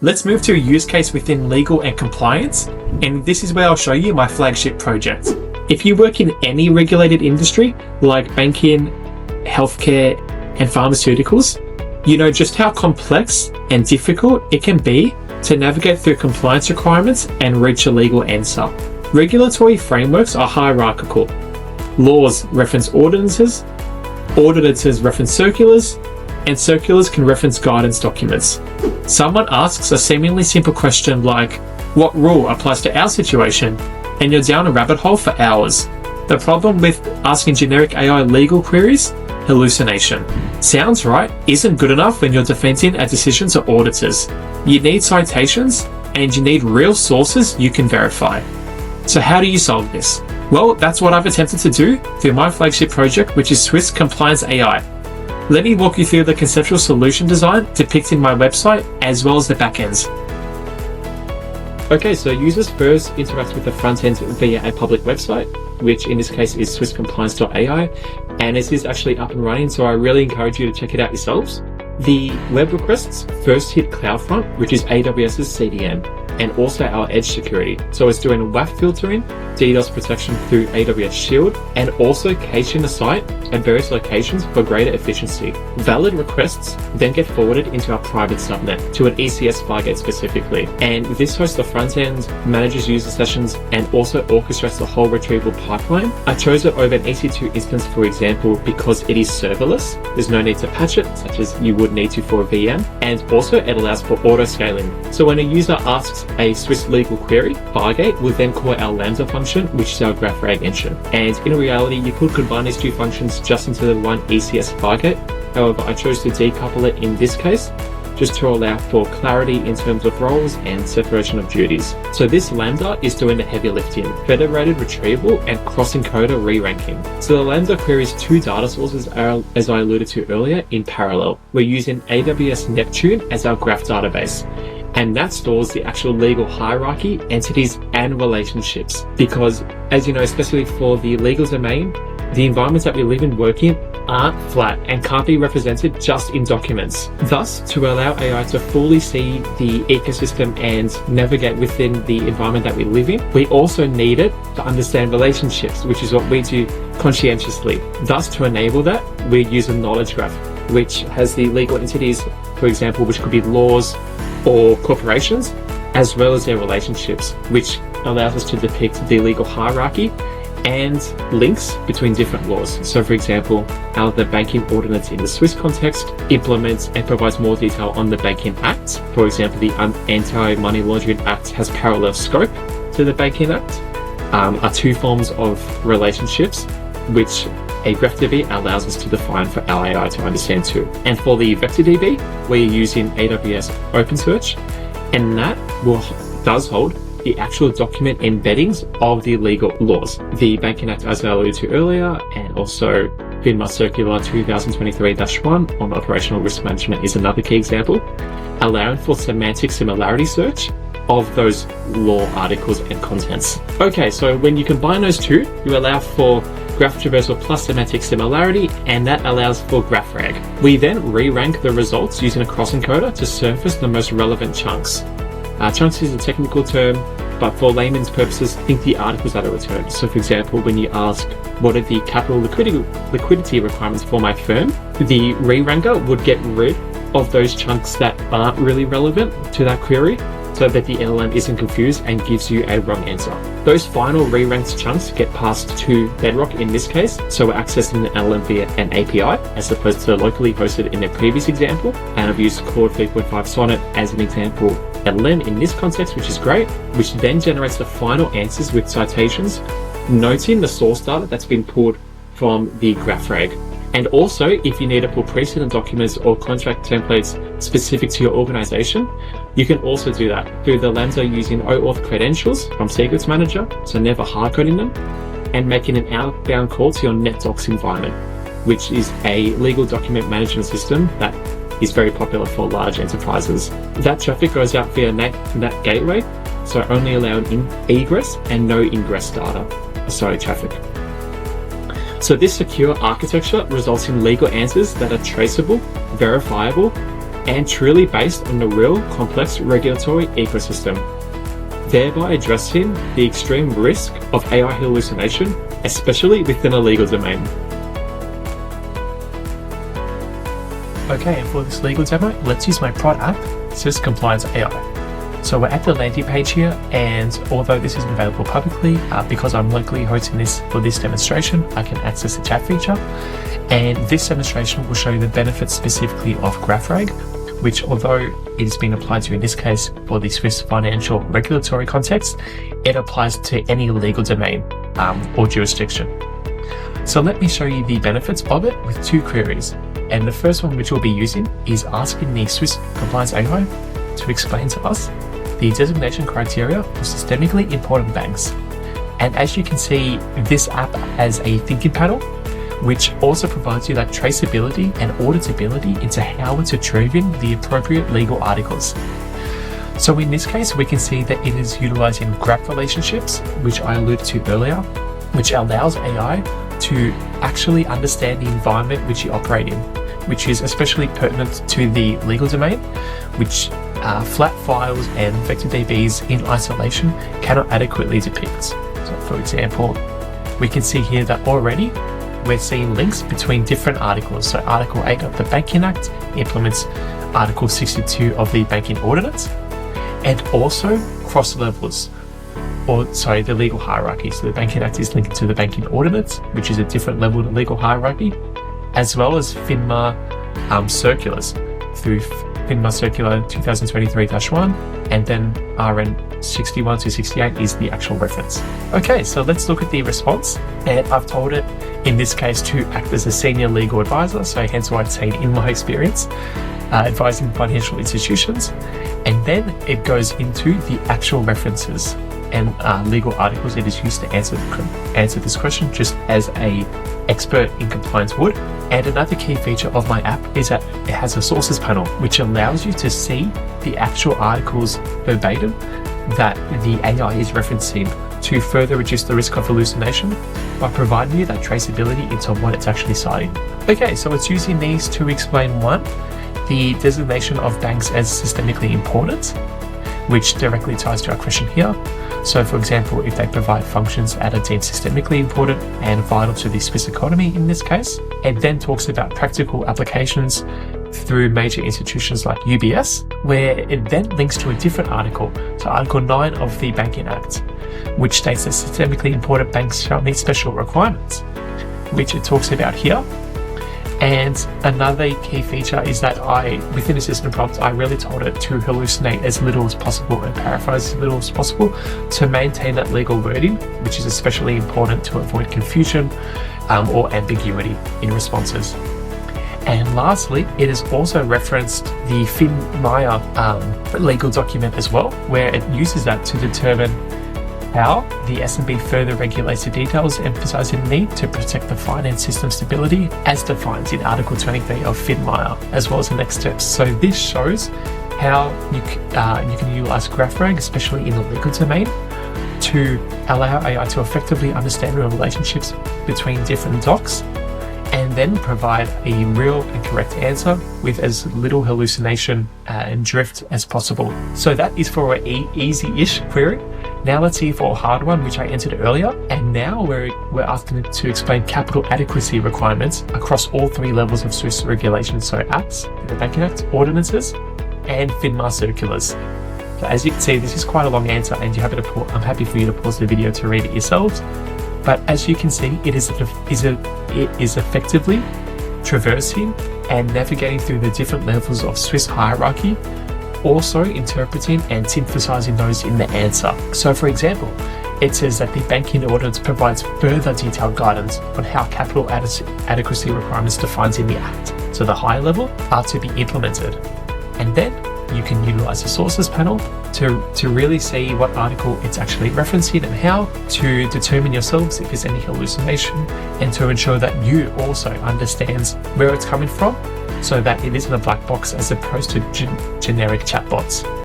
Let's move to a use case within legal and compliance, and this is where I'll show you my flagship project. If you work in any regulated industry like banking, healthcare, and pharmaceuticals, you know just how complex and difficult it can be to navigate through compliance requirements and reach a legal answer. Regulatory frameworks are hierarchical. Laws reference ordinances, ordinances reference circulars, and circulars can reference guidance documents. Someone asks a seemingly simple question like, what rule applies to our situation? And you're down a rabbit hole for hours. The problem with asking generic AI legal queries? Hallucination. Sounds right isn't good enough when you're defending a decision to auditors. You need citations, and you need real sources you can verify. So how do you solve this? Well, that's what I've attempted to do through my flagship project, which is SwissCompliance.ai. Let me walk you through the conceptual solution design depicted in my website, as well as the backends. Okay, so users first interact with the front end via a public website, which in this case is SwissCompliance.ai, and it is actually up and running, so I really encourage you to check it out yourselves. The web requests first hit CloudFront, which is AWS's CDN, and also our edge security. So it's doing WAF filtering, DDoS protection through AWS Shield, and also caching the site at various locations for greater efficiency. Valid requests then get forwarded into our private subnet to an ECS Fargate specifically. And this hosts the front end, manages user sessions, and also orchestrates the whole retrieval pipeline. I chose it over an EC2 instance, for example, because it is serverless. There's no need to patch it, such as you would need to for a VM. And also it allows for auto scaling. So when a user asks a Swiss legal query, Fargate will then call our Lambda function, which is our GraphRAG engine. And in reality, you could combine these two functions just into the one ECS Fargate. However, I chose to decouple it in this case, just to allow for clarity in terms of roles and separation of duties. So this Lambda is doing the heavy lifting, federated retrieval and cross-encoder re-ranking. So the Lambda queries two data sources, as I alluded to earlier, in parallel. We're using AWS Neptune as our graph database, and that stores the actual legal hierarchy, entities, and relationships. Because, as you know, especially for the legal domain, the environments that we live and work in aren't flat and can't be represented just in documents. Thus, to allow AI to fully see the ecosystem and navigate within the environment that we live in, we also need it to understand relationships, which is what we do conscientiously. Thus, to enable that, we use a knowledge graph, which has the legal entities, for example, which could be laws or corporations, as well as their relationships, which allows us to depict the legal hierarchy and links between different laws. So for example, how the banking ordinance in the Swiss context implements and provides more detail on the Banking Act. For example, the Anti-Money Laundering Act has parallel scope to the Banking Act, are two forms of relationships which a GraphDB allows us to define for our AI to understand too. And for the VectorDB, we're using AWS OpenSearch, and that does hold the actual document embeddings of the legal laws. The Banking Act, as I alluded to earlier, and also FINMA Circular 2023-1 on operational risk management is another key example, allowing for semantic similarity search of those law articles and contents. Okay, so when you combine those two, you allow for graph traversal plus semantic similarity, and that allows for GraphRAG. We then re-rank the results using a cross-encoder to surface the most relevant chunks. Chunks is a technical term, but for layman's purposes, think the articles that are returned. So for example, when you ask, what are the capital liquidity requirements for my firm? The re-ranker would get rid of those chunks that aren't really relevant to that query, so that the LLM isn't confused and gives you a wrong answer. Those final re-ranked chunks get passed to Bedrock in this case, so we're accessing the LLM via an API as opposed to locally hosted in the previous example. And I've used Claude 3.5 Sonnet as an example LLM in this context, which is great, which then generates the final answers with citations, noting the source data that's been pulled from the GraphRAG. And also, if you need to pull precedent documents or contract templates specific to your organization, you can also do that through the Lambda using OAuth credentials from Secrets Manager, so never hard-coding them, and making an outbound call to your NetDocs environment, which is a legal document management system that is very popular for large enterprises. That traffic goes out via NAT gateway, so only allowing egress and no ingress traffic. So this secure architecture results in legal answers that are traceable, verifiable, and truly based on the real complex regulatory ecosystem, thereby addressing the extreme risk of AI hallucination, especially within a legal domain. Okay, and for this legal demo, let's use my prod app, SwissCompliance.ai. So we're at the landing page here, and although this isn't available publicly, because I'm locally hosting this for this demonstration, I can access the chat feature. And this demonstration will show you the benefits specifically of GraphRAG, which, although it has been applied to in this case for the Swiss financial regulatory context, it applies to any legal domain or jurisdiction. So let me show you the benefits of it with two queries. And the first one which we'll be using is asking the SwissCompliance.ai to explain to us the designation criteria for systemically important banks. And as you can see, this app has a thinking panel, which also provides you that traceability and auditability into how it's retrieving the appropriate legal articles. So in this case, we can see that it is utilizing graph relationships, which I alluded to earlier, which allows AI to actually understand the environment which you operate in, which is especially pertinent to the legal domain, which flat files and vector DBs in isolation cannot adequately depict. So for example, we can see here that already we're seeing links between different articles. So Article 8 of the Banking Act implements Article 62 of the Banking Ordinance, and also cross levels, the legal hierarchy. So the Banking Act is linked to the Banking Ordinance, which is a different level of legal hierarchy, as well as FINMA circulars through FINMA Circular 2023-1, and then RN 61 to 68 is the actual reference. Okay, so let's look at the response, and I've told it in this case to act as a senior legal advisor, so hence why I'd say in my experience advising financial institutions, and then it goes into the actual references and legal articles it is used to answer this question, just as a expert in compliance would. And another key feature of my app is that it has a sources panel, which allows you to see the actual articles verbatim that the AI is referencing to further reduce the risk of hallucination by providing you that traceability into what it's actually citing. Okay, so it's using these to explain one, the designation of banks as systemically important, which directly ties to our question here. So for example, if they provide functions that are deemed systemically important and vital to the Swiss economy in this case, it then talks about practical applications through major institutions like UBS, where it then links to a different article, so Article 9 of the Banking Act, which states that systemically important banks shall meet special requirements, which it talks about here. And another key feature is that within assistant prompts, I really told it to hallucinate as little as possible and paraphrase as little as possible to maintain that legal wording, which is especially important to avoid confusion or ambiguity in responses. And lastly, it has also referenced the FINMA legal document as well, where it uses that to determine how the SNB further regulates the details, emphasising the need to protect the finance system stability as defined in Article 23 of FINMA, as well as the next steps. So this shows how you can utilise GraphRAG, especially in the legal domain, to allow AI to effectively understand the relationships between different docs and then provide a real and correct answer with as little hallucination and drift as possible. So that is for an easy-ish query. Now let's see for a hard one, which I entered earlier, and now we're asking it to explain capital adequacy requirements across all three levels of Swiss regulation, so acts, the Banking Act, ordinances, and FINMA circulars. So as you can see, this is quite a long answer, and I'm happy for you to pause the video to read it yourselves. But as you can see, it is effectively traversing and navigating through the different levels of Swiss hierarchy, also interpreting and synthesizing those in the answer. So for example, it says that the banking ordinance provides further detailed guidance on how capital adequacy requirements defined in the Act, so the higher level, are to be implemented. And then you can utilize the sources panel to really see what article it's actually referencing and how to determine yourselves if there's any hallucination, and to ensure that you also understands where it's coming from, so that it isn't a black box as opposed to generic chatbots.